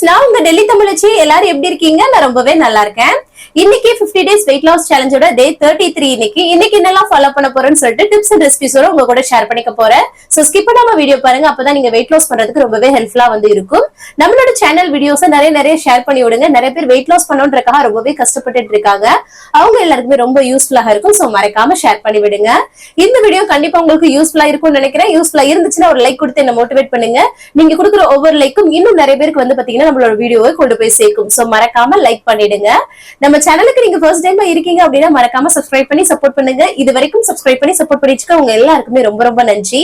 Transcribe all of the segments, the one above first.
நான் உங்க டெல்லி தமிழச்சி. எல்லாரும் எப்படி இருக்கீங்க? நான் ரொம்பவே நல்லா இருக்கேன். இன்னைக்கு 50 days weight loss challengeோட day 33. இன்னைக்கு என்னெல்லாம் ஃபாலோ பண்ண போறேன்னு சொல்லிட்டு டிப்ஸ் அண்ட் ரெசிபிஸோட உங்க கூட ஷேர் பண்ணிக்க போறேன். சோ ஸ்கிப் பண்ணாம வீடியோ பாருங்க, அப்பதான் நீங்க weight loss பண்றதுக்கு ரொம்பவே ஹெல்ப்ஃபுல்லா இருக்கும். நம்மளோட சேனல் வீடியோஸை நிறைய ஷேர் பண்ணி விடுங்க. நிறைய பேர் weight loss பண்ணணுன்றதுக்காக ரொம்பவே கஷ்டப்பட்டுட்டு இருக்காங்க. அவங்க எல்லாருக்குமே ரொம்ப யூஸ்ஃபுல்லா இருக்கும். சோ மறக்காம ஷேர் பண்ணி விடுங்க. இந்த வீடியோ கண்டிப்பா உங்களுக்கு யூஸ்ஃபுல்லா இருக்கும்னு நினைக்கிறேன். யூஸ்ஃபுல்லா இருந்துச்சுன்னா ஒரு லைக் கொடுத்து என்ன மோட்டிவேட் பண்ணுங்க. நீங்க கொடுக்குற ஒவ்வொரு லைக்கும் இன்னும் நிறைய பேருக்கு பாத்தீங்கன்னா நம்மளோட வீடியோவை கொண்டு போய் சேர்க்கும். சோ மறக்காம லைக் பண்ணிடுங்க. நம்ம சேனலுக்கு நீங்க ஃபர்ஸ்ட் டைம் இருக்கீங்க அப்படின்னா மறக்காம சப்ஸ்கிரைப் பண்ணி சப்போர்ட் பண்ணுங்க. இது வரைக்கும் சப்ஸ்கிரைப் பண்ணி சப்போர்ட் பண்ணிச்சுக்க உங்க எல்லாருக்குமே ரொம்ப நன்றி.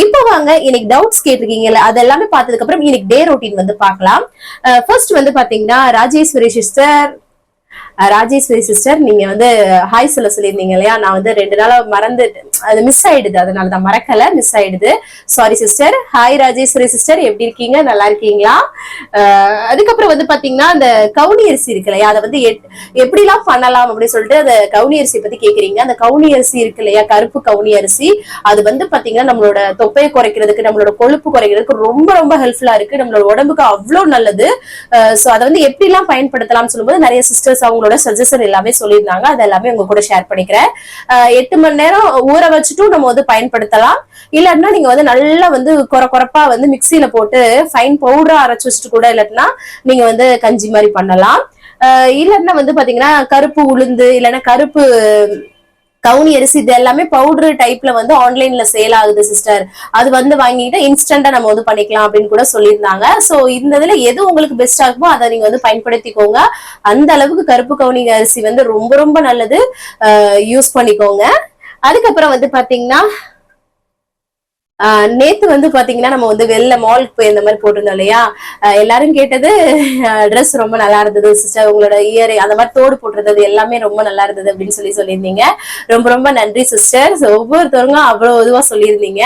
இப்போ வாங்க இன்னைக்கு டவுட்ஸ் கேட்டிருக்கீங்கல்ல, அது எல்லாமே பார்த்ததுக்கு அப்புறம் இன்னைக்கு டே ரொட்டீன் பார்க்கலாம். ஃபர்ஸ்ட் பாத்தீங்கன்னா ராஜேஸ்வரி சிஸ்டர் நீங்க ஹாய் சொல்லியிருந்தீங்க இல்லையா? நான் 2 நாளா மறந்து அது மிஸ் ஆயிடுது, அதனாலதான் மறக்கல, மிஸ் ஆயிடுது. Sorry sister. Hi Rajeswari sister, எப்படி இருக்கீங்க? நல்லா இருக்கீங்களா? அதுக்கப்புறம் பாத்தீங்கன்னா அந்த கவுனி அரிசி இருக்கு இல்லையா, அதை எப்படி எல்லாம் பண்ணலாம் அப்படின்னு சொல்லிட்டு அந்த கவுனி அரிசி பத்தி கேக்குறீங்க. அந்த கவுனி அரிசி இருக்கு இல்லையா, கருப்பு கவுனி அரிசி, அது பாத்தீங்கன்னா நம்மளோட தொப்பையை குறைக்கிறதுக்கு, நம்மளோட கொழுப்பு குறைக்கிறதுக்கு ரொம்ப ஹெல்ப்ஃபுல்லா இருக்கு. நம்மளோட உடம்புக்கு அவ்வளவு நல்லது. சோ அதை எப்படி எல்லாம் பயன்படுத்தலாம்னு சொல்லும்போது நிறைய சிஸ்டர்ஸ் அவங்களோட சஜஷன் எல்லாமே சொல்லியிருந்தாங்க. அது எல்லாமே உங்க கூட ஷேர் பண்ணிக்கிறேன். 8 மணி நேரம் ஊற வச்சுட்டும் நம்ம பயன்படுத்தலாம். இல்லன்னா நீங்க நல்லா கொரப்பா மிக்சியில போட்டு ஃபைன் பவுடரா அரைச்சு வச்சுட்டு கூட இல்லன்னா நீங்க கஞ்சி மாதிரி பண்ணலாம். இல்லன்னா பாத்தீங்கன்னா கருப்பு உளுந்து இல்லன்னா கருப்பு கவுனி அரிசி இது எல்லாமே பவுடர் டைப்ல ஆன்லைன்ல சேல் ஆகுது சிஸ்டர். அது வாங்கிட்டு இன்ஸ்டன்டா நம்ம பண்ணிக்கலாம் அப்படின்னு கூட சொல்லியிருந்தாங்க. சோ இந்த இதுல எது உங்களுக்கு பெஸ்டா இருக்குமோ அதை நீங்க பயன்படுத்திக்கோங்க. அந்த அளவுக்கு கருப்பு கவுனி அரிசி ரொம்ப நல்லது. யூஸ் பண்ணிக்கோங்க. அதுக்கப்புறம் பாத்தீங்கன்னா நேத்து பாத்தீங்கன்னா நம்ம வெளில மாலுக்கு போய் இந்த மாதிரி போட்டிருந்தோம் இல்லையா, எல்லாரும் கேட்டது ட்ரெஸ் ரொம்ப நல்லா இருந்தது சிஸ்டர், உங்களோட இயர் அந்த மாதிரி தோடு போட்டிருந்தது எல்லாமே ரொம்ப நல்லா இருந்தது அப்படின்னு சொல்லியிருந்தீங்க. ரொம்ப நன்றி சிஸ்டர். ஒவ்வொருத்தவங்க அவ்வளவு இதுவா சொல்லியிருந்தீங்க.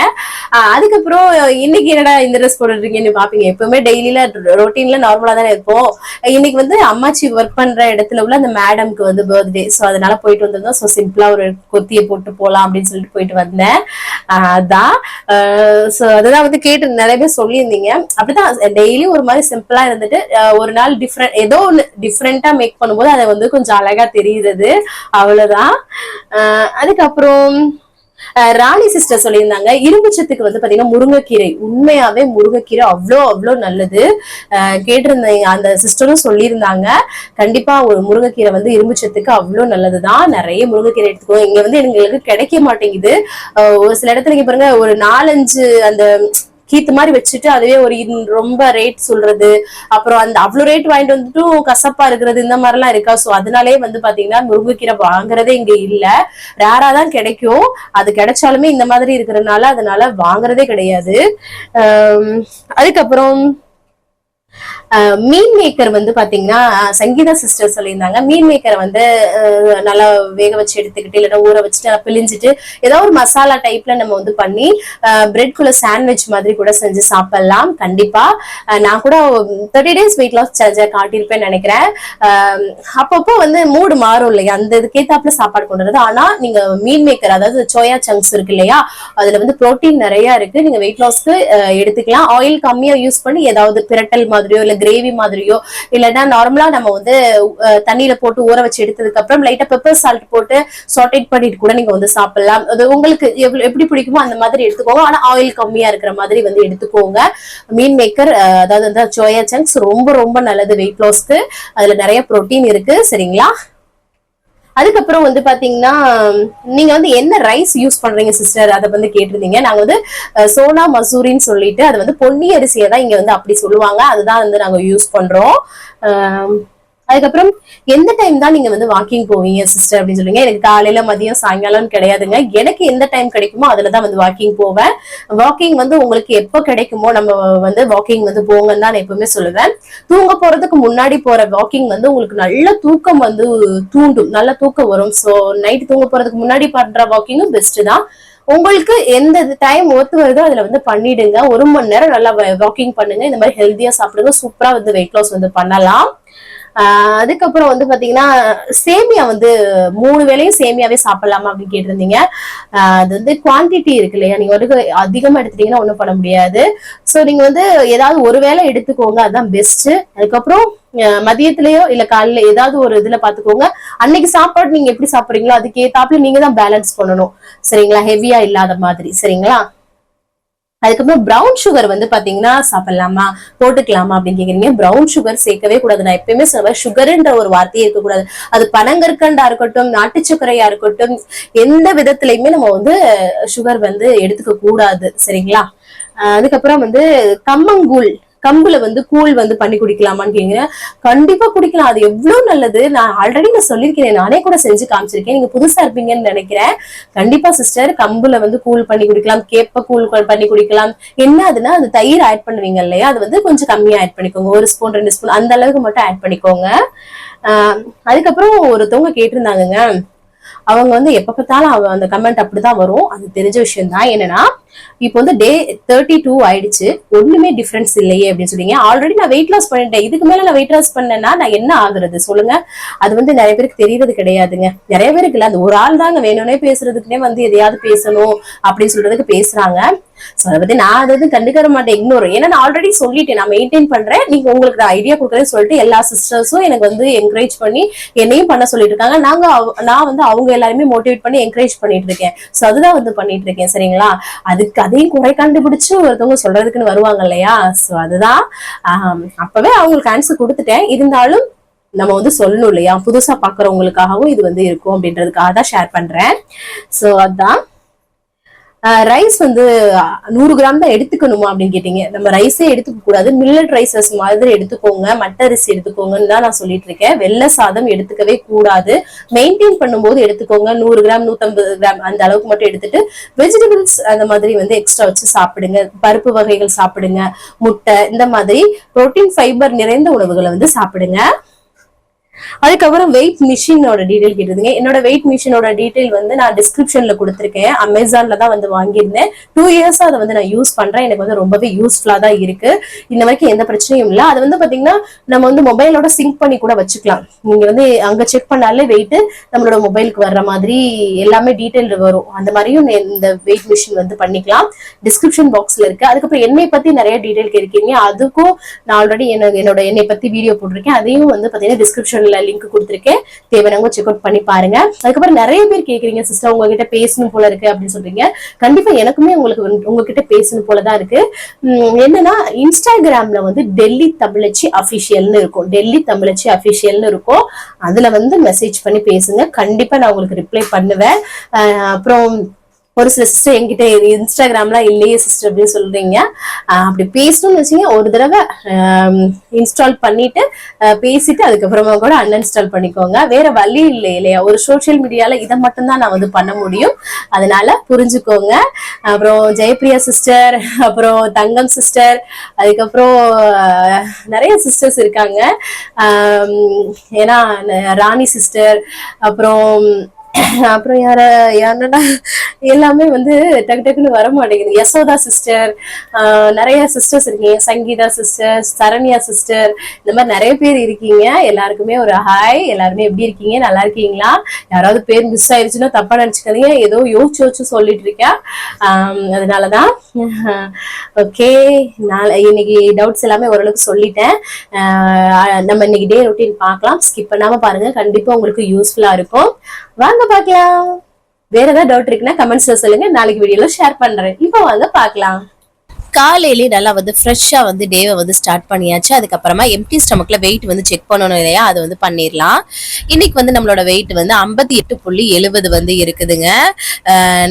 அதுக்கப்புறம் இன்னைக்கு என்னடா இந்த ட்ரெஸ் போட்டுருக்கீங்கன்னு பாப்பீங்க. எப்பவுமே டெய்லியில ரொட்டீன்ல நார்மலா தானே இருப்போம். இன்னைக்கு அம்மாச்சி ஒர்க் பண்ற இடத்துல உள்ள அந்த மேடம்க்கு பர்த்டே. சோ அதனால போயிட்டு வந்திருந்தோம். சோ சிம்பிளா ஒரு கொத்தியை போட்டு போலாம் அப்படின்னு சொல்லிட்டு போயிட்டு வந்தேன். அதான் அதுதான் கேட்டு நிறைய பேர் சொல்லியிருந்தீங்க. அப்படிதான் டெய்லி ஒரு மாதிரி சிம்பிளா இருந்துட்டு ஒரு நாள் ஏதோ ஒண்ணு டிஃப்ரெண்டா மேக் பண்ணும்போது அதை கொஞ்சம் அழகா தெரியுது. அவ்வளவுதான். அதுக்கப்புறம் ராணி சிஸ்டர் சொல்லியிருந்தாங்க இரும்பு சத்துக்கு பாத்தீங்கன்னா முருங்கைக்கீரை, உண்மையாவே முருங்கைக்கீரை அவ்வளோ நல்லது. கேட்டிருந்தீங்க, அந்த சிஸ்டரும் சொல்லியிருந்தாங்க. கண்டிப்பா ஒரு முருங்கைக்கீரை இரும்பு சத்துக்கு அவ்வளவு நல்லதுதான். நிறைய முருங்கைக்கீரை எடுத்துக்கோ. இங்க எங்களுக்கு கிடைக்க மாட்டேங்குது. ஒரு சில இடத்துல இங்க பாருங்க, ஒரு 4-5 அந்த கீத்து மாதிரி வச்சுட்டு அதுவே ஒரு ரொம்ப ரேட் சொல்றது, அப்புறம் அந்த அவ்வளவு ரேட் வாங்கிட்டு வந்துட்டும் கசப்பா இருக்கிறது, இந்த மாதிரி எல்லாம் இருக்கா. சோ அதனாலே பாத்தீங்கன்னா முருங்கைக்கீரை வாங்குறதே இங்க இல்ல, ரேராதான் கிடைக்கும். அது கிடைச்சாலுமே இந்த மாதிரி இருக்கிறதுனால அதனால வாங்குறதே கிடையாது. அதுக்கப்புறம் மீன் மேக்கர் பாத்தீங்கன்னா சங்கீதா சிஸ்டர் சொல்லியிருந்தாங்க. மீன் மேக்கரை நல்லா வேக வச்சு எடுத்துக்கிட்டு இல்லைன்னா ஊற வச்சுட்டு பிழிஞ்சிட்டு ஏதாவது ஒரு மசாலா டைப்ல நம்ம பண்ணி பிரெட் குள்ள சாண்ட்விச் மாதிரி கூட செஞ்சு சாப்பிடலாம். கண்டிப்பா நான் கூட 30 days weight loss challenge காட்டியிருப்பேன்னு நினைக்கிறேன். அப்பப்போ மூடு மாறும் இல்லையா, அந்த இதுக்கேத்தாப்புல சாப்பாடு கொண்டு வருது. ஆனா நீங்க மீன் மேக்கர், அதாவது சோயா சங்க்ஸ் இருக்கு இல்லையா, அதுல புரோட்டீன் நிறைய இருக்கு. நீங்க வெயிட் லாஸ்க்கு எடுத்துக்கலாம். ஆயில் கம்மியா யூஸ் பண்ணி ஏதாவது பிரட்டல் மாதிரியோ இல்ல கிரேவி மாதிரியோ இல்லைன்னா நார்மலா நம்ம தண்ணியில போட்டு ஊற வச்சு எடுத்ததுக்கு அப்புறம் லைட்டா பெப்பர் சால்ட் போட்டு சாட்டேட் பண்ணிட்டு கூட நீங்க சாப்பிடலாம். அது உங்களுக்கு எப்படி பிடிக்குமோ அந்த மாதிரி எடுத்துக்கோங்க. ஆனா ஆயில் கம்மியா இருக்கிற மாதிரி எடுத்துக்கோங்க. மீன் மேக்கர், அதாவது சோயா சங்க்ஸ் ரொம்ப நல்லது வெயிட் லாஸ்க்கு. அதுல நிறைய புரோட்டீன் இருக்கு. சரிங்களா? அதுக்கப்புறம் பாத்தீங்கன்னா நீங்க என்ன ரைஸ் யூஸ் பண்றீங்க சிஸ்டர், அதை கேட்டிருந்தீங்க. நாங்க சோனா மசூரின்னு சொல்லிட்டு அது பொன்னி அரிசியை தான் இங்க அப்படி சொல்லுவாங்க. அதுதான் நாங்க யூஸ் பண்றோம். அதுக்கப்புறம் எந்த டைம் தான் நீங்க வாக்கிங் போவீங்க சிஸ்டர் அப்படின்னு சொல்லுங்க. எனக்கு காலையில மதியம் சாயங்காலம் கிடையாதுங்க. எனக்கு எந்த டைம் கிடைக்குமோ அதுலதான் வாக்கிங் போவேன். வாக்கிங் உங்களுக்கு எப்ப கிடைக்குமோ நம்ம வாக்கிங் போங்கன்னு தான் நான் எப்பவுமே சொல்லுவேன். தூங்க போறதுக்கு முன்னாடி போற வாக்கிங் உங்களுக்கு நல்ல தூக்கம் தூண்டும், நல்ல தூக்கம் வரும். சோ நைட் தூங்க போறதுக்கு முன்னாடி பண்ற வாக்கிங்கும் பெஸ்ட் தான். உங்களுக்கு எந்த டைம் ஒத்து வருதோ அதுல பண்ணிடுங்க. 1 மணி நேரம் நல்லா வாக்கிங் பண்ணுங்க. இந்த மாதிரி ஹெல்தியா சாப்பிடுங்க. சூப்பரா வெயிட் லாஸ் பண்ணலாம். அதுக்கப்புறம் வந்து பாத்தீங்கன்னா சேமியா வந்து 3 வேளையும் சேமியாவே சாப்பிடலாமா அப்படின்னு கேட்டிருந்தீங்க. அது வந்து குவான்டிட்டி இருக்கு இல்லையா, நீங்க வந்து அதிகமா எடுத்துட்டீங்கன்னா ஒண்ணும் பண்ண முடியாது. சோ நீங்க வந்து ஏதாவது ஒரு வேளை எடுத்துக்கோங்க, அதுதான் பெஸ்ட். அதுக்கப்புறம் மதியத்திலயோ இல்ல காலையில ஏதாவது ஒரு இதுல பாத்துக்கோங்க. அன்னைக்கு சாப்பாடு நீங்க எப்படி சாப்பிடுறீங்களோ அதுக்கு ஏத்தாப்புல நீங்க தான் பேலன்ஸ் பண்ணணும், சரிங்களா? ஹெவியா இல்லாத மாதிரி, சரிங்களா? அதுக்கப்புறம் பிரவுன் சுகர் வந்து பாத்தீங்கன்னா சாப்பிடலாமா, போட்டுக்கலாமா அப்படின்னு கேக்குறீங்க. பிரவுன் சுகர் சேர்க்கவே கூடாது. நான் எப்பயுமே சொல்றேன், சுகர்ன்ற ஒரு வார்த்தையே இருக்கக்கூடாது. அது பனங்கற்கண்டா இருக்கட்டும், நாட்டு சர்க்கரையா இருக்கட்டும், எந்த விதத்திலயுமே நம்ம வந்து சுகர் வந்து எடுத்துக்க கூடாது, சரிங்களா? அதுக்கப்புறம் வந்து கம்மங்கூழ், கம்புல வந்து கூழ் வந்து பண்ணி குடிக்கலாமான்னு கேக்குறேன். கண்டிப்பா குடிக்கலாம், அது எவ்வளவு நல்லது. நான் ஆல்ரெடி சொல்லியிருக்கேன், நானே கூட செஞ்சு காமிச்சிருக்கேன். நீங்க புதுசா இருப்பீங்கன்னு நினைக்கிறேன். கண்டிப்பா சிஸ்டர், கம்புல வந்து கூழ் பண்ணி குடிக்கலாம், கேப்ப கூழ் பண்ணி குடிக்கலாம். என்ன அதுன்னா, அது தயிர் ஆட் பண்ணுவீங்க இல்லையா, அது வந்து கொஞ்சம் கம்மியா ஆட் பண்ணிக்கோங்க, 1 ஸ்பூன் 2 ஸ்பூன் அந்த அளவுக்கு மட்டும் ஆட் பண்ணிக்கோங்க. அதுக்கப்புறம் ஒருத்தவங்க கேட்டிருந்தாங்க, அவங்க வந்து எப்ப பார்த்தாலும் அந்த கமெண்ட் அப்படிதான் வரும். அது தெரிஞ்ச விஷயம் தான். என்னன்னா, இப்போ வந்து டே 32 ஆயிடுச்சு, ஒண்ணுமே டிஃபரன்ஸ் இல்லையே அப்படின்னு சொல்றீங்க. ஆல்ரெடி நான் வெயிட் லாஸ் பண்ணிட்டேன், இதுக்கு மேல நான் வெயிட் லாஸ் பண்ணேன்னா நான் என்ன ஆகுறது சொல்லுங்க? அது வந்து நிறைய பேருக்கு தெரியறது கிடையாதுங்க. நிறைய பேருக்கு இல்ல, அந்த ஒரு ஆள் தாங்க வேணும்னே பேசுறதுக்குன்னே வந்து எதையாவது பேசணும் அப்படின்னு சொல்றதுக்கு பேசுறாங்க. அதை பத்தி நான் அதாவது கண்டுக்கற மாட்டேன், இக்னோர். ஏன்னா நான் ஆல்ரெடி சொல்லிட்டேன், நான் மெயின்டைன் பண்றேன், நீங்க உங்களுக்கு ஐடியா கொடுக்குறேன்னு சொல்லிட்டு எல்லா சிஸ்டர்ஸும் எனக்கு வந்து என்கரேஜ் பண்ணி என்னையும் பண்ண சொல்லிட்டு இருக்காங்க. நான் வந்து அவங்க எல்லாருமே மோட்டிவேட் பண்ணி என்கரேஜ் பண்ணிட்டு இருக்கேன். சோ அதுதான் வந்து பண்ணிட்டு இருக்கேன், சரிங்களா? அதுக்கு அதையும் குறை கண்டுபிடிச்சு ஒருத்தவங்க சொல்றதுக்குன்னு வருவாங்க இல்லையா? சோ அதுதான் அப்பவே அவங்களுக்கு ஆன்சர் கொடுத்துட்டேன். இருந்தாலும் நம்ம வந்து சொல்லணும் இல்லையா, புதுசா பாக்குறவங்களுக்காகவும் இது வந்து இருக்கும் அப்படின்றதுக்காக தான் ஷேர் பண்றேன். சோ அதான். ரைஸ் வந்து 100 கிராம் தான் எடுத்துக்கணுமா அப்படின்னு கேட்டீங்க. நம்ம ரைஸே எடுத்துக்க கூடாது, மில்லட் ரைசஸ் மாதிரி எடுத்துக்கோங்க, மட்ட அரிசி எடுத்துக்கோங்கன்னு தான் நான் சொல்லிட்டு இருக்கேன். வெள்ளை சாதம் எடுத்துக்கவே கூடாது. மெயின்டைன் பண்ணும்போது எடுத்துக்கோங்க, 100 கிராம் 150 கிராம் அந்த அளவுக்கு மட்டும் எடுத்துட்டு வெஜிடபிள்ஸ் அந்த மாதிரி வந்து எக்ஸ்ட்ரா வச்சு சாப்பிடுங்க. பருப்பு வகைகள் சாப்பிடுங்க, முட்டை, இந்த மாதிரி புரோட்டீன் ஃபைபர் நிறைந்த உணவுகளை வந்து சாப்பிடுங்க. அதுக்கப்புறம் வெயிட் மிஷினோட டீடைல் கேட்டிருந்தீங்க. என்னோட வெயிட் மிஷினோட டீடைல் வந்து நான் டிஸ்கிரிப்ஷன்ல கொடுத்துருக்கேன். அமேசான்ல தான் வந்து வாங்கியிருந்தேன். 2 இயர்ஸ் அதை வந்து நான் யூஸ் பண்றேன். எனக்கு வந்து ரொம்பவே யூஸ்ஃபுல்லா தான் இருக்கு. இந்த வரைக்கும் எந்த பிரச்சனையும் இல்லை. அது வந்து பாத்தீங்கன்னா நம்ம வந்து மொபைலோட சிங்க் பண்ணி கூட வச்சுக்கலாம். நீங்க வந்து அங்க செக் பண்ணாலே வெயிட் நம்மளோட மொபைலுக்கு வர்ற மாதிரி எல்லாமே டீடைல் வரும். அந்த மாதிரியும் இந்த வெயிட் மிஷின் வந்து பண்ணிக்கலாம். டிஸ்கிரிப்ஷன் பாக்ஸ்ல இருக்கு. அதுக்கப்புறம் என்னை பத்தி நிறைய டீடைல் கேட்கீங்க, அதுக்கும் நான் ஆல்ரெடி என்னோட என்னை பத்தி வீடியோ போட்டிருக்கேன். அதையும் வந்து பாத்தீங்கன்னா டிஸ்கிரிப்ஷன்ல லிங்க் கொடுத்திருக்கேன், தேவையானவங்க செக் அவுட் பண்ணி பாருங்க. அதுக்கப்புறம் நிறைய பேர் கேக்குறீங்க, சிஸ்டர் உங்ககிட்ட பேசணும் போல இருக்கு அப்படின்னு சொல்றீங்க. கண்டிப்பா எனக்குமே உங்ககிட்ட பேசணும் போலதான் இருக்கு. என்னன்னா, இன்ஸ்டாகிராம்ல வந்து டெல்லி தமிழச்சி அபிஷியல்னு இருக்கும், டெல்லி தமிழச்சி அபிஷியல்னு இருக்கும். அதுல வந்து மெசேஜ் பண்ணி பேசுங்க, கண்டிப்பா நான் உங்களுக்கு ரிப்ளை பண்ணுவேன். அப்புறம் ஒரு சில சிஸ்டர் என்கிட்ட இன்ஸ்டாகிராம்லாம் இல்லையே சிஸ்டர் அப்படின்னு சொல்றீங்க. அப்படி பேசணும்னு வச்சீங்க, ஒரு தடவை இன்ஸ்டால் பண்ணிட்டு பேசிட்டு அதுக்கப்புறமா கூட அன்இன்ஸ்டால் பண்ணிக்கோங்க. வேற வழி இல்லை இல்லையா, ஒரு சோசியல் மீடியால இதை மட்டும்தான் நான் வந்து பண்ண முடியும், அதனால புரிஞ்சுக்கோங்க. அப்புறம் ஜெயப்பிரியா சிஸ்டர், அப்புறம் தங்கம் சிஸ்டர், அதுக்கப்புறம் நிறைய சிஸ்டர்ஸ் இருக்காங்க. ஏன்னா ராணி சிஸ்டர், அப்புறம் யாருன்னா எல்லாமே வந்து டக்கு டக்குன்னு வர மாட்டேங்குது. யசோதா சிஸ்டர், நிறைய சிஸ்டர்ஸ் இருக்கீங்க, சங்கீதா சிஸ்டர், சரண்யா சிஸ்டர், இந்த மாதிரி நிறைய பேர் இருக்கீங்க. எல்லாருக்குமே ஒரு ஹாய். எல்லாருமே எப்படி இருக்கீங்க, நல்லா இருக்கீங்களா? யாராவது பேர் மிஸ் ஆயிடுச்சுன்னா தப்பா நினைச்சுக்காதீங்க, ஏதோ யோசிச்சு சொல்லிட்டு இருக்கேன், அதனாலதான். ஓகே, இன்னைக்கு டவுட்ஸ் எல்லாமே ஓரளவுக்கு சொல்லிட்டேன். நம்ம இன்னைக்கு டே ரொட்டீன் பார்க்கலாம், ஸ்கிப் பண்ணாம பாருங்க, கண்டிப்பா உங்களுக்கு யூஸ்ஃபுல்லா இருக்கும். வாங்க பார்க்கலாம். வேற ஏதாவது டவுட் இருக்குன்னா கமெண்ட்ஸ்ல சொல்லுங்க, நாளைக்கு வீடியோல ஷேர் பண்றேன். இப்போ வாங்க பார்க்கலாம். காலையிலேயே நல்லா வந்து ஃப்ரெஷ்ஷா வந்து டேவை வந்து ஸ்டார்ட் பண்ணியாச்சு. அதுக்கப்புறமா எம்டி ஸ்டமக்ல வெயிட் வந்து செக் பண்ணணும் இல்லையா, அது வந்து பண்ணிடலாம். இன்னைக்கு வந்து நம்மளோட வெயிட் வந்து 58.70 வந்து இருக்குதுங்க.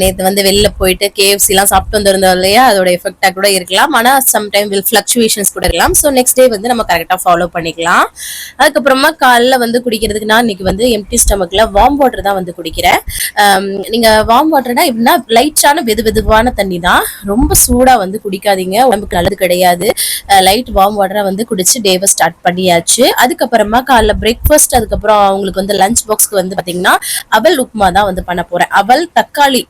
நேற்று வந்து வெளில போயிட்டு KFC எல்லாம் சாப்பிட்டு வந்திருந்தோம் இல்லையா, அதோட எஃபெக்டா கூட இருக்கலாம். ஆனா சம்டைம் ஃபிளக்சுவேஷன்ஸ் கூட இருக்கலாம். ஸோ நெக்ஸ்ட் டே வந்து நம்ம கரெக்டா ஃபாலோ பண்ணிக்கலாம். அதுக்கப்புறமா காலைல வந்து குடிக்கிறதுக்கு நான் இன்னைக்கு வந்து எம்டி ஸ்டமக்ல வார்ம் வாட்டர் தான் வந்து குடிக்கிறேன். நீங்க வார்ம் வாட்டர்னா எப்படின்னா லைட்டான வெதுவான தண்ணி தான், ரொம்ப சூடா வந்து குடிக்காதீங்க, உடம்புக்கு நல்லது கிடையாது. லைட் வார்ம் வாட்டரை வந்து குடிச்சு டேவை ஸ்டார்ட் பண்ணியாச்சு. அதுக்கப்புறமா காலைல பிரேக்ஃபாஸ்ட், அதுக்கப்புறம் அவங்களுக்கு வந்து லஞ்ச் பாக்ஸ்க்கு வந்து பாத்தீங்கன்னா அவல் உப்புமா தான் வந்து பண்ண போறேன். அவல் தக்காளி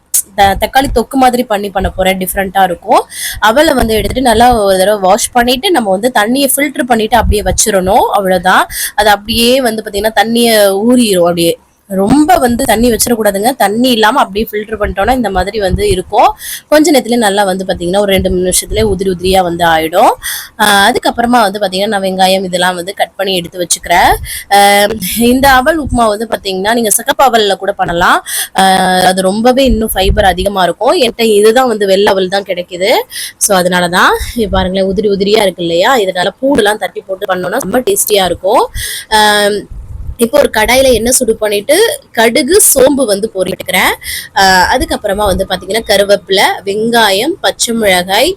தக்காளி தொக்கு மாதிரி பண்ண போறேன். டிஃப்ரெண்டா இருக்கும். அவலை வந்து எடுத்துட்டு நல்லா ஒரு தடவை வாஷ் பண்ணிட்டு நம்ம வந்து தண்ணியை ஃபில்டர் பண்ணிட்டு அப்படியே வச்சிடணும். அவ்வளவுதான். அது அப்படியே வந்து பாத்தீங்கன்னா தண்ணிய ஊறிடும். அப்படியே ரொம்ப வந்து தண்ணி வச்சிடக்கூடாதுங்க. தண்ணி இல்லாம அப்படியே ஃபில்டர் பண்ணிட்டோம்னா இந்த மாதிரி வந்து இருக்கும். கொஞ்ச நேரத்துல நல்லா வந்து பாத்தீங்கன்னா ஒரு 2 நிமிஷத்துல உதிரி உதிரியா வந்து ஆயிடும். அதுக்கப்புறமா வந்து பாத்தீங்கன்னா நான் வெங்காயம் இதெல்லாம் வந்து கட் பண்ணி எடுத்து வச்சுக்கிறேன். இந்த அவல் உப்புமா வந்து பாத்தீங்கன்னா நீங்க சிகப்பு அவல்ல கூட பண்ணலாம். அது ரொம்பவே இன்னும் ஃபைபர் அதிகமா இருக்கும். என்கிட்ட இதுதான் வந்து வெள்ளை அவல் தான் கிடைக்குது. ஸோ அதனாலதான் பாருங்களேன் உதிரி உதிரியா இருக்கு இல்லையா. இதனால பூடெல்லாம் தட்டி போட்டு பண்ணோம்னா ரொம்ப டேஸ்டியா இருக்கும். இப்போ ஒரு கடாயில எண்ணெய் சுடு பண்ணிட்டு கடுகு சோம்பு வந்து பொரிட்டுக்கிறேன். அதுக்கப்புறமா வந்து பாத்தீங்கன்னா கருவேப்பிலை, வெங்காயம், பச்சை மிளகாய்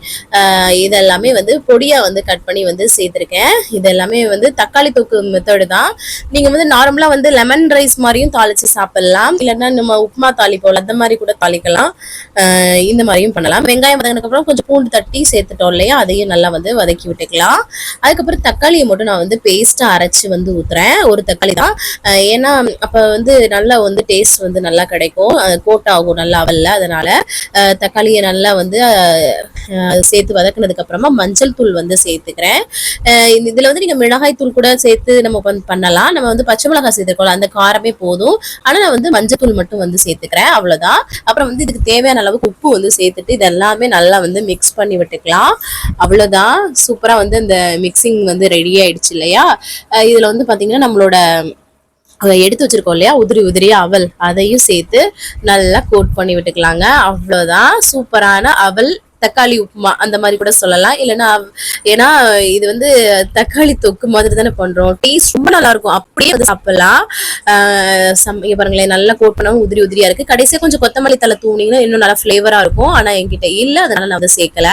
இதெல்லாமே வந்து பொடியா வந்து கட் பண்ணி வந்து சேர்த்திருக்கேன். இதெல்லாமே வந்து தக்காளி தொக்கு மெத்தடு தான். நீங்க வந்து நார்மலா வந்து லெமன் ரைஸ் மாதிரியும் தாளிச்சு சாப்பிடலாம். இல்லைன்னா நம்ம உப்புமா தாளிப்போம் அந்த மாதிரி கூட தாளிக்கலாம். இந்த மாதிரியும் பண்ணலாம். வெங்காயம் வதங்கினதுக்கு அப்புறம் கொஞ்சம் பூண்டு தட்டி சேர்த்துட்டோம் இல்லையா, அதையும் நல்லா வந்து வதக்கி விட்டுக்கலாம். அதுக்கப்புறம் தக்காளியை மட்டும் நான் வந்து பேஸ்டா அரைச்சு வந்து ஊத்துறேன். ஒரு தக்காளி தான். ஏன்னா அப்ப வந்து நல்லா வந்து டேஸ்ட் வந்து நல்லா கிடைக்கும். கோட் ஆகும் நல்லா அவல்ல. அதனால தக்காளியை நல்லா வந்து சேர்த்து வதக்குனதுக்கு அப்புறமா மஞ்சள் தூள் வந்து சேர்த்துக்கிறேன். இதுல வந்து நீங்க மிளகாய் தூள் கூட சேர்த்து நம்ம பண்ணலாம். நம்ம வந்து பச்சை மிளகாய் சேர்த்துக்கோம், அந்த காரமே போதும். ஆனா நான் வந்து மஞ்சள் தூள் மட்டும் வந்து சேர்த்துக்கிறேன். அவ்வளவுதான். அப்புறம் வந்து இதுக்கு தேவையான அளவுக்கு உப்பு வந்து சேர்த்துட்டு இதெல்லாமே நல்லா வந்து மிக்ஸ் பண்ணி விட்டுக்கலாம். அவ்வளவுதான். சூப்பரா வந்து இந்த மிக்சிங் வந்து ரெடி ஆயிடுச்சு இல்லையா. இதுல வந்து பாத்தீங்கன்னா நம்மளோட எடுத்து வச்சிருக்கோம் இல்லையா உதிரி உதிரியா அவல், அதையும் சேர்த்து நல்லா கோட் பண்ணி விட்டுக்கலாங்க. அவ்வளவுதான். சூப்பரான அவல் தக்காளி உப்புமா அந்த மாதிரி கூட சொல்லலாம். இல்லைன்னா ஏன்னா இது வந்து தக்காளி தொக்கு மாதிரி தானே பண்றோம். டேஸ்ட் ரொம்ப நல்லா இருக்கும். அப்படியே வந்து சாப்பிடலாம். பாருங்களேன் நல்லா கோட் பண்ணவும் உதிரி உதிரியா இருக்கு. கடைசியா கொஞ்சம் கொத்தமல்லி தலை தூணிங்கன்னா இன்னும் நல்லா ஃபிளேவரா இருக்கும். ஆனா என்கிட்ட இல்ல, அதனால நான் வந்து சேர்க்கல.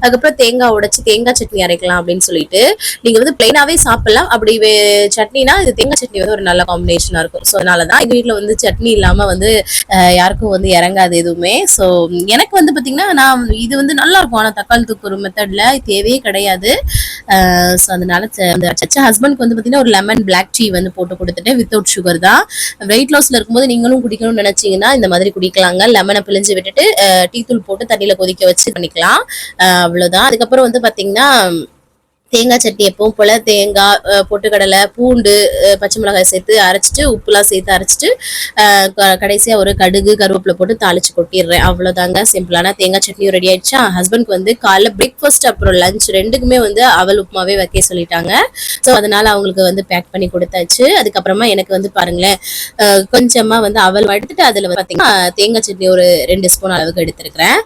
அதுக்கப்புறம் தேங்காய் உடைச்சு தேங்காய் சட்னி அரைக்கலாம் அப்படின்னு சொல்லிட்டு நீங்க வந்து பிளைனாவே சாப்பிடலாம். அப்படி சட்னினா இது தேங்காய் சட்னி வந்து ஒரு நல்ல காம்பினேஷனா இருக்கும். ஸோ அதனாலதான் எங்க வீட்டுல வந்து சட்னி இல்லாம வந்து யாருக்கும் வந்து இறங்காது எதுவுமே. ஸோ எனக்கு வந்து பாத்தீங்கன்னா நான் இது வந்து நல்லா இருக்கும். ஆனா தக்காளி தொக்கு ஒரு மெத்தட்ல தேவையே கிடையாது. ஸோ அதனால ஹஸ்பண்ட்க்கு வந்து பாத்தீங்கன்னா ஒரு லெமன் பிளாக் டீ வந்து போட்டு கொடுத்துட்டு வித்தவுட் சுகர் தான். வெயிட் லாஸ்ல இருக்கும்போது நீங்களும் குடிக்கணும்னு நினைச்சீங்கன்னா இந்த மாதிரி குடிக்கலாங்க. லெமனை பிழிஞ்சு விட்டுட்டு டீ தூள் போட்டு தண்ணியில கொதிக்க வச்சு பண்ணிக்கலாம். அவ்வளவுதான். அதுக்கப்புறம் வந்து பாத்தீங்கன்னா தேங்காய் சட்னி எப்பவும் போல தேங்காய், பொட்டுக்கடலை, பூண்டு, பச்சை மிளகாய் சேர்த்து அரைச்சிட்டு உப்புலாம் சேர்த்து அரைச்சிட்டு கடைசியா ஒரு கடுகு கருவேப்பிலை போட்டு தாளிச்சு கொட்டிடுறேன். அவ்வளவுதாங்க. சிம்பிளான தேங்காய் சட்னியும் ரெடி ஆயிடுச்சா. ஹஸ்பண்ட்க்கு வந்து காலைல பிரேக்ஃபாஸ்ட் அப்புறம் லஞ்ச் ரெண்டுக்குமே வந்து அவல் உப்புமாவே வைக்க சொல்லிட்டாங்க. ஸோ அதனால அவங்களுக்கு வந்து பேக் பண்ணி கொடுத்தாச்சு. அதுக்கப்புறமா எனக்கு வந்து பாருங்களேன் கொஞ்சமா வந்து அவல் எடுத்துட்டு அதுல பாத்தீங்கன்னா தேங்காய் சட்னி ஒரு 2 ஸ்பூன் அளவுக்கு எடுத்திருக்கிறேன்.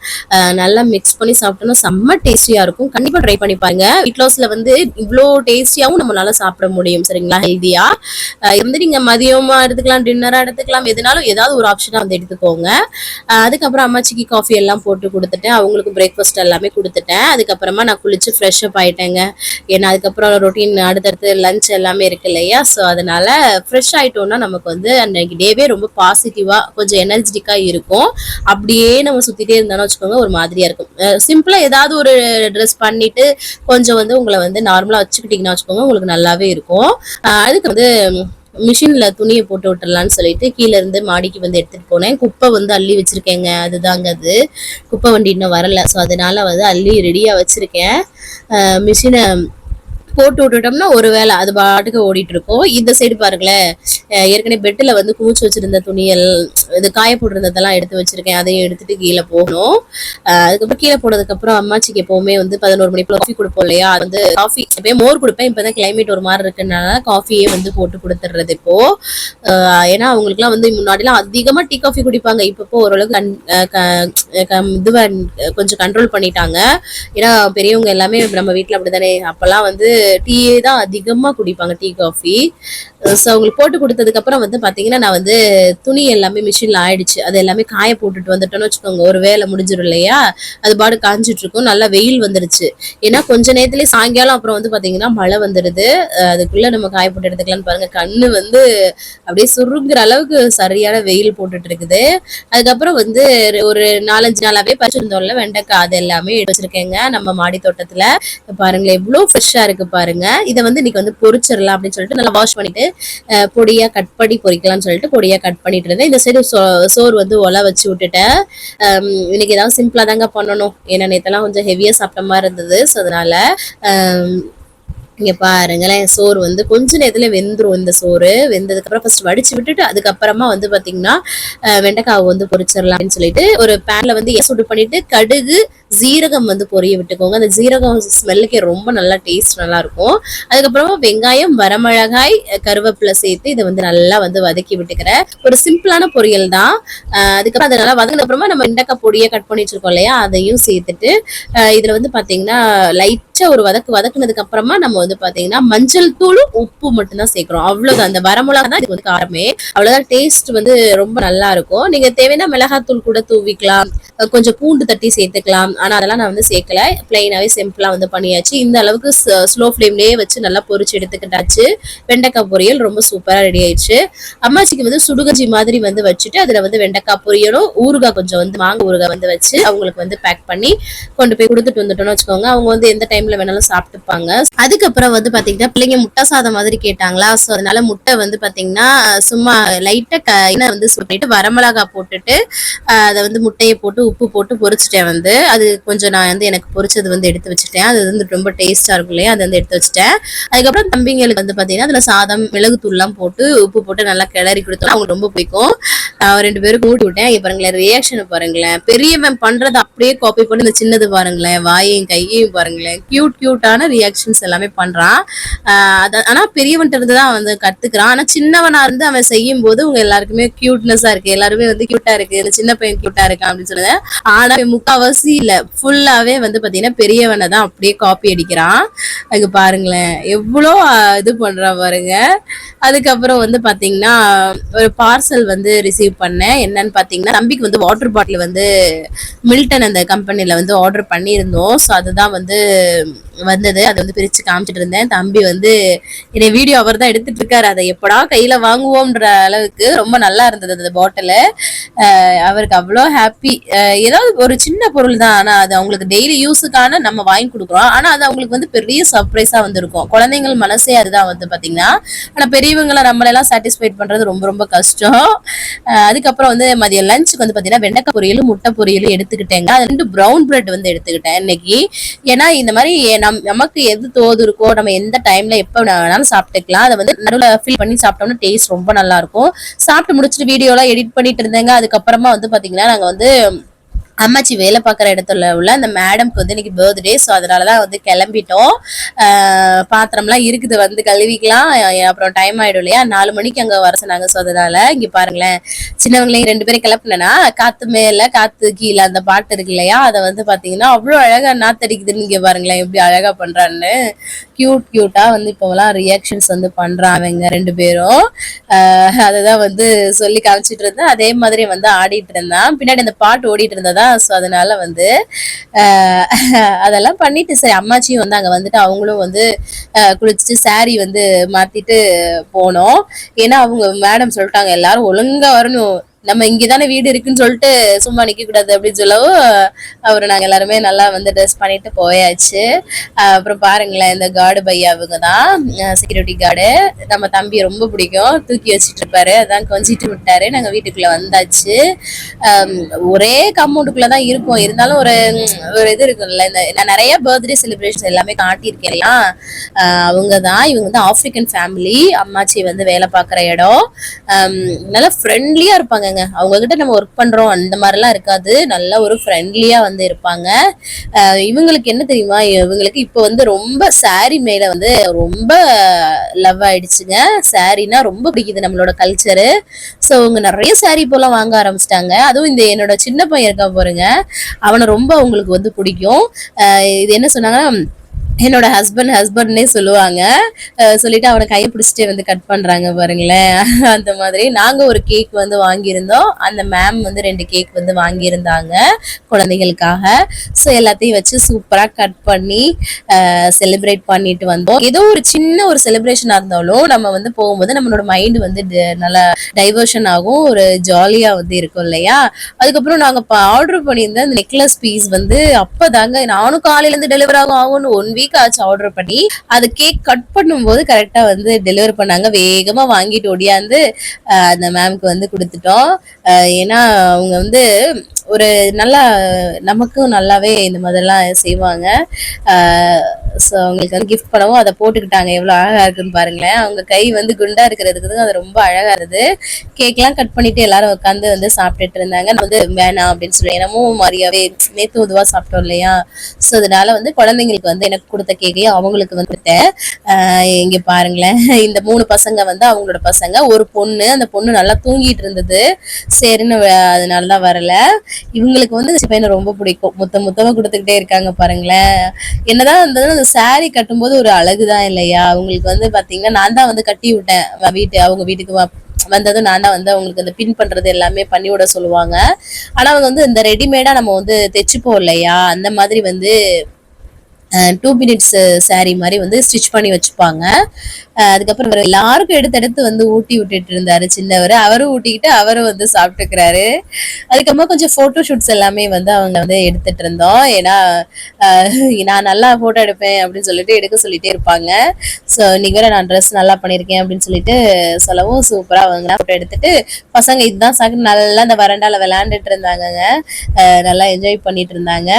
நல்லா மிக்ஸ் பண்ணி சாப்பிட்டோம்னா செம்ம டேஸ்டியா இருக்கும். கண்டிப்பா ட்ரை பண்ணி பாருங்க. வெயிட் லாஸ்ல வந்து இவ்வளோ டேஸ்டியாவும் நம்மளால சாப்பிட முடியும். சரிங்களா. ஹெல்தியா இது வந்து நீங்க மதியமா எடுத்துக்கலாம், டின்னரா எடுத்துக்கலாம், எதுனாலும் ஏதாவது ஒரு ஆப்ஷனா வந்து எடுத்துக்கோங்க. அதுக்கப்புறம் அம்மாச்சிக்கு காஃபி எல்லாம் போட்டு கொடுத்துட்டேன். அவங்களுக்கு பிரேக்ஃபாஸ்ட் எல்லாமே கொடுத்துட்டேன். அதுக்கப்புறமா நான் குளிச்சு ஃப்ரெஷ் அப் ஆயிட்டேங்க. ஏன்னா அதுக்கப்புறம் ரொட்டீன் அடுத்தடுத்து லஞ்ச் எல்லாமே இருக்கு இல்லையா. ஸோ அதனால ஃப்ரெஷ் ஆயிட்டோம்னா நமக்கு வந்து அன்னைக்கு டேவே ரொம்ப பாசிட்டிவா கொஞ்சம் எனர்ஜெட்டிக்கா இருக்கும். அப்படியே நம்ம சுத்திட்டே இருந்தாலும் வச்சுக்கோங்க ஒரு மாதிரியா இருக்கும். சிம்பிளா ஏதாவது ஒரு ட்ரெஸ் பண்ணிட்டு கொஞ்சம் வந்து உங்களை வந்து நார்மலா வச்சுக்கிட்டீங்கன்னா வச்சுக்கோங்க உங்களுக்கு நல்லாவே இருக்கும். அதுக்கு வந்து மிஷின்ல துணியை போட்டு விட்டுறலான்னு சொல்லிட்டு கீழே இருந்து மாடிக்கு வந்து எடுத்துட்டு போனேன். குப்பை வந்து அள்ளி வச்சிருக்கேங்க. அதுதாங்க அது குப்பை வண்டி இன்னும் வரல. ஸோ அதனால வந்து அள்ளி ரெடியா வச்சிருக்கேன். மிஷினை போட்டு விட்டுட்டோம்னா ஒரு வேலை அது பாட்டுக்கு ஓடிட்டு இருக்கும். இந்த சைடு பாருங்களேன் ஏற்கனவே பெட்டில் வந்து குமிச்சு வச்சிருந்த துணியல் இது காய போட்டிருந்ததெல்லாம் எடுத்து வச்சிருக்கேன். அதையும் எடுத்துட்டு கீழே போகணும். அதுக்கப்புறம் கீழே போனதுக்கு அப்புறம் அம்மாச்சிக்கு எப்பவுமே வந்து 11 மணிக்குள்ள காஃபி கொடுப்போம் இல்லையா. அது வந்து காஃபி எப்பயும் மோர் கொடுப்பேன். இப்பதான் கிளைமேட் ஒரு மாதிரி இருக்குனால காஃபியே வந்து போட்டு கொடுத்துடுறது இப்போ. ஏன்னா அவங்களுக்குலாம் வந்து முன்னாடிலாம் அதிகமா டீ காஃபி குடிப்பாங்க. இப்போ ஓரளவுக்கு இதுவா கொஞ்சம் கண்ட்ரோல் பண்ணிட்டாங்க. ஏன்னா பெரியவங்க எல்லாமே நம்ம வீட்டுல அப்படித்தானே. அப்பெல்லாம் வந்து டீயே தான் அதிகமா குடிப்பாங்க, டீ காஃபி. ஸோ அவங்களுக்கு போட்டு கொடுத்ததுக்கு அப்புறம் வந்து பாத்தீங்கன்னா நான் வந்து துணி எல்லாமே மிஷின்ல ஆயிடுச்சு. அது எல்லாமே காய போட்டுட்டு வந்துட்டோம்னு வச்சுக்கோங்க ஒரு வேலை முடிஞ்சிடும் இல்லையா. அது பாடு காஞ்சிட்டு இருக்கும். நல்லா வெயில் வந்துருச்சு. ஏன்னா கொஞ்ச நேரத்துலயே சாயங்காலம் அப்புறம் வந்து பாத்தீங்கன்னா மழை வந்துடுது. அதுக்குள்ள நம்ம காய போட்டு எடுத்துக்கலாம்னு பாருங்க. கண்ணு வந்து அப்படியே சுருங்குற அளவுக்கு சரியான வெயில் போட்டுட்டு இருக்குது. அதுக்கப்புறம் வந்து ஒரு 4-5 நாளாவே பறிச்சிருந்தோம்ல வெண்டைக்காய், அது எல்லாமே எடுத்து வச்சிருக்கேங்க நம்ம மாடி தோட்டத்துல. பாருங்களேன் எவ்வளவு ஃப்ரெஷ்ஷா இருக்கு பாருங்க. இதை வந்து இன்னைக்கு வந்து பொரிச்சிடலாம் அப்படின்னு சொல்லிட்டு நல்லா வாஷ் பண்ணிட்டு பொடியா கட் பண்ணி பொரிக்கலாம்னு சொல்லிட்டு பொடியா கட் பண்ணிட்டு இருந்தேன். இந்த சைடு சோறு வந்து ஒலை வச்சு விட்டுட்டேன். இன்னைக்கு ஏதாவது சிம்பிளா தாங்க பண்ணணும், ஏன்னா நேத்தெல்லாம் கொஞ்சம் ஹெவியா சாப்பிட்ட மாதிரி இருந்தது. ஸோ அதனால இங்க பாருங்களேன், சோறு வந்து கொஞ்ச நேரத்துல வெந்துரும். இந்த சோறு வெந்ததுக்கு அப்புறம் ஃபர்ஸ்ட் வடிச்சு விட்டுட்டு அதுக்கப்புறமா வந்து பாத்தீங்கன்னா வெண்டைக்காவை வந்து பொரிச்சிடலாம் அப்படின்னு சொல்லிட்டு ஒரு பேன்ல வந்து சுடு பண்ணிட்டு கடுகு ஜீரகம் வந்து பொரிய விட்டுக்கோங்க. அந்த ஜீரகம் ஸ்மெல்லுக்கே ரொம்ப நல்லா டேஸ்ட் நல்லா இருக்கும். அதுக்கப்புறமா வெங்காயம், வரமிளகாய், கருவேப்பிலை சேர்த்து இதை வந்து நல்லா வந்து வதக்கி விட்டுக்கிறேன். ஒரு சிம்பிளான பொரியல் தான். அதுக்கப்புறம் அதை நல்லா வதங்கின அப்புறமா நம்ம வெண்டைக்காய் பொடியை கட் பண்ணி வச்சிருக்கோம் இல்லையா, அதையும் சேர்த்துட்டு இதுல வந்து பாத்தீங்கன்னா லைட்டா ஒரு வதக்குனதுக்கு அப்புறமா நம்ம வந்து பாத்தீங்கன்னா மஞ்சள் தூளும் உப்பு மட்டும் தான் சேர்க்கிறோம். அவ்வளவுதான். அந்த வரமிளகா தான் இதுக்கு வந்து காரமே. அவ்வளவுதான். டேஸ்ட் வந்து ரொம்ப நல்லா இருக்கும். நீங்க தேவையான மிளகாத்தூள் கூட தூவிக்கலாம், கொஞ்சம் பூண்டு தட்டி சேர்த்துக்கலாம். ஆனா அதெல்லாம் நான் வந்து சேர்க்கல, பிளைனாவே சிம்பிளா வந்து பண்ணியாச்சு. இந்த அளவுக்கு ஸ்லோ ஃபிளேம்லயே வச்சு நல்லா பொரிச்சு எடுத்துக்கிட்டாச்சு. வெண்டைக்காய் பொரியல் ரொம்ப சூப்பரா ரெடி ஆயிடுச்சு. அம்மாச்சிக்கு வந்து சுடுகஞ்சி மாதிரி வந்து வச்சுட்டு அதுல வந்து வெண்டைக்காய் பொரியலும் ஊறுகாய் கொஞ்சம் வந்து மாங்காய் ஊறுகாய் வந்து வச்சு அவங்களுக்கு வந்து பேக் பண்ணி கொண்டு போய் கொடுத்துட்டு வந்துட்டோம்னு வச்சுக்கோங்க. அவங்க வந்து எந்த டைம்ல வேணாலும் சாப்பிட்டுப்பாங்க. அதுக்கப்புறம் வந்து பாத்தீங்கன்னா பிள்ளைங்க முட்டை சாதம் மாதிரி கேட்டாங்களா, சோ அதனால முட்டை வந்து பாத்தீங்கன்னா சும்மா லைட்டா வந்து சொல்லிட்டு வரமிளகா போட்டுட்டு அதை வந்து முட்டையை போட்டு உப்பு போட்டு பொரிச்சிட்டேன். வந்து அது கொஞ்சம் நான் வந்து எனக்கு பொரிச்சது வந்து எடுத்து வச்சுட்டேன். அது வந்து ரொம்ப டேஸ்டா இருக்கும் இல்லையா, அதை வந்து எடுத்து வச்சுட்டேன். அதுக்கப்புறம் தம்பிங்களுக்கு வந்து பாத்தீங்கன்னா அதுல சாதம், மிளகு தூள்லாம் போட்டு உப்பு போட்டு நல்லா கிளறி கொடுத்தோம். அவங்களுக்கு ரொம்ப பிடிக்கும். 2 பேரும் ஊட்டி விட்டேன். இங்க பாருங்களேன், ரியாக்ஷன் பாருங்களேன். பெரியவன் பண்றது அப்படியே காப்பி பண்ணி இந்த சின்னது பாருங்களேன், வாயையும் கையையும் பாருங்களேன், கியூட்டான ரியாக்ஷன்ஸ் எல்லாமே பண்றான். ஆனா பெரியவன்ட்ட இருந்து தான் வந்து கத்துக்கிறான். ஆனா சின்னவனா இருந்து அவன் செய்யும் போது உங்க எல்லாருக்குமே கியூட்னஸா இருக்கு, எல்லாருமே வந்து கியூட்டா இருக்கு, இந்த சின்ன பையன் கியூட்டா இருக்கான் அப்படின்னு சொல்லுது. ஆனா முக்காவாசி இல்ல, ஃபுல்லாவே வந்து பாத்தீங்கன்னா பெரியவனை தான் அப்படியே காப்பி அடிக்கிறான். அங்க பாருங்களேன் எவ்வளோ இது பண்றான் பாருங்க. அதுக்கப்புறம் வந்து பாத்தீங்கன்னா ஒரு பார்சல் வந்து ரிசீவ் பண்ணேன். என்னன்னு பாத்தீங்கன்னா தம்பிக்கு வந்து வாட்டர் பாட்டில் வந்து மில்டன் அந்த கம்பெனில வந்து ஆர்டர் பண்ணியிருந்தோம். ஸோ அதுதான் வந்து வந்தது. அதை வந்து பிரிச்சு காமிச்சிட்டு இருந்தேன். தம்பி வந்து என்னை வீடியோ அவர் தான் எடுத்துட்டு இருக்காரு. அதை எப்படா கையில வாங்குவோம்ன்ற அளவுக்கு ரொம்ப நல்லா இருந்தது அந்த பாட்டில். அவருக்கு அவ்வளோ ஹாப்பி. ஏதாவது ஒரு சின்ன பொருள் தான், ஆனா அது அவங்களுக்கு டெய்லி யூஸுக்கான நம்ம வாங்கி கொடுக்குறோம். ஆனா அது அவங்களுக்கு வந்து பெரிய சர்ப்ரைஸா வந்து இருக்கும். குழந்தைங்கள் மனசே அதுதான் வந்து பாத்தீங்கன்னா. ஆனா பெரியவங்களை நம்மளெல்லாம் சாட்டிஸ்ஃபைட் பண்றது ரொம்ப ரொம்ப கஷ்டம். அதுக்கப்புறம் வந்து மதியம் லஞ்சுக்கு வந்து பாத்தீங்கன்னா வெண்டைக்காய் பொரியலும் முட்டை பொரியலும் எடுத்துக்கிட்டேங்க. அது 2 ப்ரௌன் பிரெட் வந்து எடுத்துக்கிட்டேன் இன்னைக்கு. ஏன்னா இந்த மாதிரி நமக்கு எது தோது இருக்கோ நம்ம எந்த டைம்ல எப்ப வேணாலும் சாப்பிட்டுக்கலாம். அதை வந்து நடுவில் ஃபில் பண்ணி சாப்பிட்டோம்னா டேஸ்ட் ரொம்ப நல்லா இருக்கும். சாப்பிட்டு முடிச்சுட்டு வீடியோ எல்லாம் எடிட் பண்ணிட்டு இருந்தேங்க. அதுக்கப்புறமா வந்து பாத்தீங்கன்னா நாங்க வந்து அம்மாச்சி வேலை பார்க்குற இடத்துல உள்ள அந்த மேடம்க்கு வந்து இன்னைக்கு பர்த்டே. ஸோ அதனாலதான் வந்து கிளம்பிட்டோம். பாத்திரம்லாம் இருக்குது, வந்து கழுவிக்கலாம். அப்புறம் டைம் ஆயிடும் இல்லையா, 4 மணிக்கு அங்க வர சொன்னாங்க. ஸோ அதனால இங்க பாருங்களேன், சின்னவங்களையும் 2 பேரும் கிளப்புனா காத்து மேல காத்து கீழே அந்த பாட்டு இருக்கு இல்லையா, அதை வந்து பாத்தீங்கன்னா அவ்வளவு அழகா நாத்தடிக்குதுன்னு இங்க பாருங்களேன் எப்படி அழகா பண்றான்னு. கியூட்டா வந்து இப்போலாம் ரியாக்ஷன்ஸ் வந்து பண்றான் அவங்க 2 பேரும். அததான் வந்து சொல்லி காமிச்சிட்டு இருந்தேன். அதே மாதிரி வந்து ஆடிட்டு இருந்தான். பின்னாடி அந்த பாட்டு ஓடிட்டு இருந்ததா. ஸோ அதனால வந்து அதெல்லாம் பண்ணிட்டு சரி அம்மாச்சியும் வந்து அங்க வந்துட்டு அவங்களும் வந்து குளிச்சுட்டு சாரி வந்து மாத்திட்டு போனோம். ஏன்னா அவங்க மேடம் சொல்லிட்டாங்க எல்லாரும் ஒழுங்கா வரணும், நம்ம இங்கதானே வீடு இருக்குன்னு சொல்லிட்டு சும்மா நிக்க கூடாது அப்படின்னு சொல்லவும் அவரு நாங்க எல்லாருமே நல்லா வந்து ட்ரெஸ் பண்ணிட்டு போயாச்சு. அப்புறம் பாருங்களேன், இந்த கார்டு பையா அவங்க தான் செக்யூரிட்டி கார்டு. நம்ம தம்பி ரொம்ப பிடிக்கும், தூக்கி வச்சுட்டு இருப்பாரு. அதான் கொஞ்சிட்டு விட்டாரு. நாங்க வீட்டுக்குள்ள வந்தாச்சு. ஒரே காம்பவுண்டுக்குள்ளதான் இருக்கும், இருந்தாலும் ஒரு இது இருக்கும்ல. நான் நிறைய பர்த்டே செலிப்ரேஷன் எல்லாமே காட்டியிருக்கேன். அவங்கதான், இவங்க வந்து ஆப்பிரிக்கன் ஃபேமிலி. அம்மாச்சி வந்து வேலை பார்க்குற இடம். நல்லா ஃப்ரெண்ட்லியா இருப்பாங்க. அவங்க கிட்ட நம்ம ஒர்க் பண்றோம் அந்த மாதிரிலாம் இருக்காது, நல்லா ஒரு ஃப்ரெண்ட்லியா வந்து இருப்பாங்க. இவங்களுக்கு என்ன தெரியுமா, இவங்களுக்கு இப்போ வந்து ரொம்ப சாரி மேல வந்து ரொம்ப லவ் ஆயிடுச்சுங்க. சாரினா ரொம்ப பிடிக்குது நம்மளோட கல்ச்சரு. ஸோ அவங்க நிறைய சாரி போலாம் வாங்க ஆரம்பிச்சிட்டாங்க. அதுவும் இந்த என்னோட சின்ன பையன் இருக்கா பாருங்க, அவனை ரொம்ப அவங்களுக்கு வந்து பிடிக்கும். இது என்ன சொன்னாங்கன்னா என்னோட ஹஸ்பண்ட்னே சொல்லுவாங்க. சொல்லிட்டு அவனை கையை பிடிச்சிட்டே வந்து கட் பண்றாங்க பாருங்களேன். அந்த மாதிரி நாங்க ஒரு கேக் வந்து வாங்கியிருந்தோம். அந்த மேம் வந்து 2 கேக் வந்து வாங்கியிருந்தாங்க குழந்தைகளுக்காக. ஸோ எல்லாத்தையும் வச்சு சூப்பரா கட் பண்ணி செலிப்ரேட் பண்ணிட்டு வந்தோம். ஏதோ ஒரு சின்ன ஒரு செலிப்ரேஷனா இருந்தாலும் நம்ம வந்து போகும்போது நம்மளோட மைண்ட் வந்து நல்லா டைவர்ஷன் ஆகும், ஒரு ஜாலியா வந்து இருக்கும் இல்லையா. அதுக்கப்புறம் நாங்க ஆர்டர் பண்ணியிருந்த அந்த நெக்லஸ் பீஸ் வந்து அப்பதாங்க நானும் காலையில இருந்து டெலிவர் ஆகும்னு 1 வீக் வீக் ஆச்சு ஆர்டர் பண்ணி. அது கேக் கட் பண்ணும்போது கரெக்டா வந்து டெலிவரி பண்ணாங்க. வேகமா வாங்கிட்டு ஓடியாந்து அந்த மேம்க்கு வந்து கொடுத்துட்டோம். ஏன்னா அவங்க வந்து ஒரு நல்லா நமக்கும் நல்லாவே இந்த மாதிரிலாம் செய்வாங்க. ஸோ அவங்களுக்கு வந்து கிஃப்ட் பண்ணவும் அதை போட்டுக்கிட்டாங்க. எவ்வளோ அழகா இருக்குன்னு பாருங்களேன். அவங்க கை வந்து குண்டா இருக்கிறதுக்கு அது ரொம்ப அழகா இருந்தது. கேக்லாம் கட் பண்ணிட்டு எல்லாரும் உட்காந்து வந்து சாப்பிட்டுட்டு இருந்தாங்க. நான் வந்து வேணாம் அப்படின்னு சொல்லி என்னமோ மாதிரியாவே நேத்து உதுவா சாப்பிட்டோம் இல்லையா. ஸோ அதனால வந்து குழந்தைங்களுக்கு வந்து எனக்கு கொடுத்த கேக்கையும் அவங்களுக்கு வந்துட்டேன். இங்க பாருங்களேன், இந்த 3 பசங்க வந்து அவங்களோட பசங்க. ஒரு பொண்ணு, அந்த பொண்ணு நல்லா தூங்கிட்டு இருந்தது. சரின்னு அதனாலதான் வரல. இவங்களுக்கு வந்து இந்த பையனை ரொம்ப பிடிக்கும். மொத்தமா கொடுத்துக்கிட்டே இருக்காங்க பாருங்களேன். என்னதான் இருந்தாலும் அந்த saree கட்டும்போது ஒரு அழகுதான் இல்லையா. அவங்களுக்கு வந்து பாத்தீங்கன்னா நான் தான் வந்து கட்டி விட்டேன். அவங்க வீட்டுக்கு வந்ததும் நான் தான் வந்து அவங்களுக்கு அந்த பின் பண்றது எல்லாமே பண்ணி விட சொல்லுவாங்க. ஆனா அவங்க வந்து இந்த ரெடிமேடா நம்ம வந்து தைச்சுப்போம் இல்லையா, அந்த மாதிரி வந்து 2 மினிட்ஸ் saree மாதிரி வந்து ஸ்டிச் பண்ணி வச்சுப்பாங்க. அதுக்கப்புறம் எல்லாருக்கும் எடுத்து வந்து ஊட்டி விட்டுட்டு இருந்தாரு சின்னவர். அவரும் ஊட்டிக்கிட்டு அவரும் வந்து சாப்பிட்டுக்கிறாரு. அதுக்கப்புறமா கொஞ்சம் போட்டோ ஷூட்ஸ் எல்லாமே வந்து அவங்க வந்து எடுத்துட்டு இருந்தோம். ஏன்னா நான் நல்லா போட்டோ எடுப்பேன் அப்படின்னு சொல்லிட்டு எடுக்க சொல்லிட்டே இருப்பாங்க. ஸோ இன்னைக்கு வேற நான் ட்ரெஸ் நல்லா பண்ணியிருக்கேன் அப்படின்னு சொல்லிட்டு சொல்லவும் சூப்பரா அவங்க போட்டோ எடுத்துட்டு பசங்க இதுதான் சாக்கு நல்லா இந்த வறண்டால விளையாண்டுட்டு இருந்தாங்கங்க. நல்லா என்ஜாய் பண்ணிட்டு இருந்தாங்க.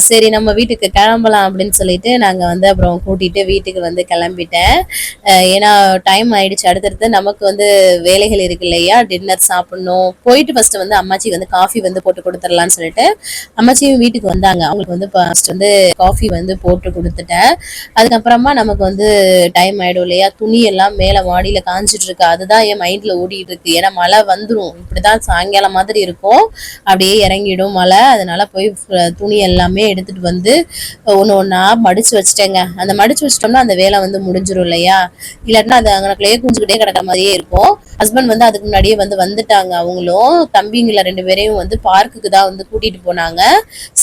சரி நம்ம வீட்டுக்கு கிளம்பலாம் அப்படின்னு சொல்லிட்டு நாங்க வந்து அப்புறம் கூட்டிட்டு வீட்டுக்கு வந்து கிளம்பிட்டேன். ஏன்னா டைம் ஆயிடுச்சு. அடுத்தடுத்து நமக்கு வந்து வேலைகள் இருக்கு இல்லையா, டின்னர் சாப்பிடணும். போயிட்டு ஃபர்ஸ்ட் வந்து அம்மாச்சி வந்து காஃபி வந்து போட்டு கொடுத்துடலாம்னு சொல்லிட்டு அம்மாச்சியும் வீட்டுக்கு வந்தாங்க. அவங்களுக்கு வந்து ஃபர்ஸ்ட் வந்து காஃபி வந்து போட்டு கொடுத்துட்டேன். அதுக்கப்புறமா நமக்கு வந்து டைம் ஆயிடும் இல்லையா, துணி எல்லாம் மேல மாடியில காஞ்சிட்டு இருக்கு. அதுதான் என் மைண்ட்ல ஓடிட்டு இருக்கு. ஏன்னா மழை வந்துடும், இப்படிதான் சாயங்காலம் மாதிரி இருக்கும், அப்படியே இறங்கிடும் மழை. அதனால போய் துணி எல்லாமே எடுத்துட்டு வந்து ஒண்ணா மடிச்சு வச்சுட்டேங்க. அந்த மடிச்சு வச்சிட்டோம்னா அந்த வேலை வந்து முடிஞ்சிடும் இல்லையா. இல்லாட்டினா அது அங்கனக்குள்ளேயே குஞ்சுக்கிட்டே கிடக்கிற மாதிரியே இருக்கும். ஹஸ்பண்ட் வந்து அதுக்கு முன்னாடியே வந்துட்டாங்க. அவங்களும் தம்பிங்களை 2 பேரையும் வந்து பார்க்குக்கு தான் வந்து கூட்டிட்டு போனாங்க.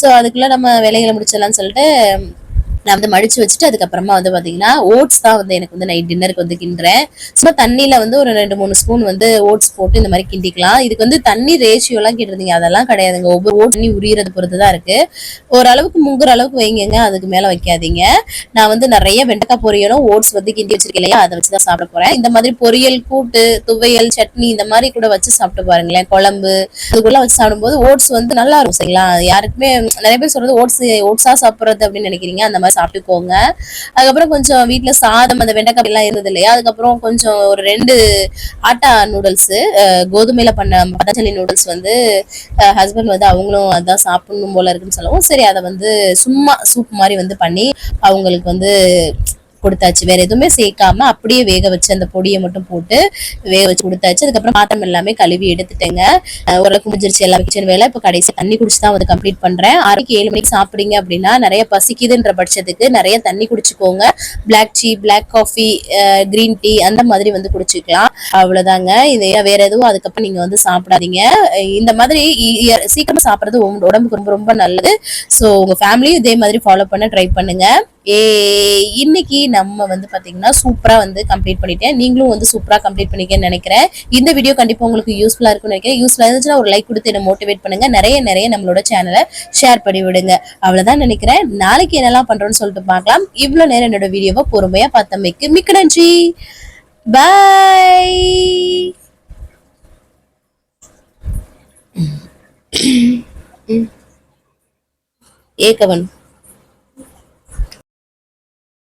ஸோ அதுக்குள்ள நம்ம வேலைகளை முடிச்சிடலாம்னு சொல்லிட்டு நான் வந்து மடிச்சு வச்சுட்டு அதுக்கப்புறமா வந்து பாத்தீங்கன்னா ஓட்ஸ் தான் வந்து எனக்கு வந்து நைட் டின்னருக்கு வந்து கிண்டுறேன். சும்மா தண்ணியில வந்து ஒரு 2-3 ஸ்பூன் வந்து ஓட்ஸ் போட்டு இந்த மாதிரி கிண்டிக்கலாம். இதுக்கு வந்து தண்ணி ரேஷியோ எல்லாம் கேட்டிருந்தீங்க, அதெல்லாம் கிடையாதுங்க. ஒவ்வொரு ஓட் தண்ணி உரியறது பொறுத்துதான் இருக்கு. ஓரளவுக்கு முங்குற அளவுக்கு வைங்க, அதுக்கு மேல வைக்காதீங்க. நான் வந்து நிறைய வெண்டைக்காய் பொரியலும் ஓட்ஸ் வந்து கிண்டி வச்சிருக்கேன் இல்லையா, அதை வச்சுதான் சாப்பிட போறேன். இந்த மாதிரி பொரியல், கூட்டு, துவையல், சட்னி இந்த மாதிரி கூட வச்சு சாப்பிட்டு பாருங்களேன். குழம்பு இதுக்குள்ள வச்சு சாப்பிடும்போது ஓட்ஸ் வந்து நல்லா இருக்கும். சரிங்களா, யாருக்குமே நிறைய பேர் சொல்றது ஓட்ஸா சாப்பிடுறது அப்படின்னு நினைக்கிறீங்க, அந்த மாதிரி சாப்பிட்டுக்கோங்க. அதுக்கப்புறம் கொஞ்சம் வீட்டுல சாதம் அந்த வெண்டைக்காய் எல்லாம் இருந்தது இல்லையா, அதுக்கப்புறம் கொஞ்சம் ஒரு 2 ஆட்டா நூடுல்ஸ், கோதுமையில பண்ண பதஞ்சலி நூடுல்ஸ் வந்து ஹஸ்பண்ட் வந்து அவங்களும் அதான் சாப்பிடணும் போல இருக்குன்னு சொல்லவும் சரி அதை வந்து சும்மா சூப் மாதிரி வந்து பண்ணி அவங்களுக்கு வந்து கொடுத்தாச்சு. வேற எதுவுமே சேர்க்காம அப்படியே வேக வச்சு அந்த பொடியை மட்டும் போட்டு வேக வச்சு கொடுத்தாச்சு. அதுக்கப்புறம் பாத்திரம் எல்லாமே கழுவி எடுத்துட்டேங்க. ஓரளவுக்கு முடிஞ்சிருச்சு எல்லா கிச்சன் வேலை. இப்போ கடைசி தண்ணி குடிச்சு தான் வந்து கம்ப்ளீட் பண்றேன். 6-7 மணிக்கு சாப்பிடுறீங்க அப்படின்னா நிறைய பசிக்குதுன்ற பட்சத்துக்கு நிறைய தண்ணி குடிச்சுக்கோங்க. Black tea, black coffee, green tea அந்த மாதிரி வந்து குடிச்சுக்கலாம். அவ்வளவுதாங்க. இது வேற எதுவும் அதுக்கப்புறம் நீங்க வந்து சாப்பிடாதீங்க. இந்த மாதிரி சீக்கிரமா சாப்பிடுறது உடம்புக்கு ரொம்ப ரொம்ப நல்லது. ஸோ உங்க ஃபேமிலியும் இதே மாதிரி ஃபாலோ பண்ண ட்ரை பண்ணுங்க. இன்னைக்கு நம்ம வந்து பாத்தீங்கன்னா சூப்பரா வந்து கம்ப்ளீட் பண்ணிட்டேன். நீங்களும் வந்து சூப்பரா கம்ப்ளீட் பண்ணிக்கன்னு நினைக்கிறேன். இந்த வீடியோ கண்டிப்பா உங்களுக்கு யூஸ்ஃபுல்லா இருக்கும்னு நினைக்கிறேன். யூஸ்ஃபுல்லா இருந்துச்சுன்னா ஒரு லைக் கொடுத்து என்ன மோட்டிவேட் பண்ணுங்க. நிறைய நம்மளோட சேனலை ஷேர் பண்ணி விடுங்க. அவ்வளவுதான் நினைக்கிறேன். நாளைக்கு என்னெல்லாம் பண்றோம்னு சொல்லிட்டு பார்க்கலாம். இவ்வளவு நேரம் என்னோட வீடியோவை பொறுமையா பார்த்தமைக்கு மிக்க நன்றி. பாய். ஏகவன்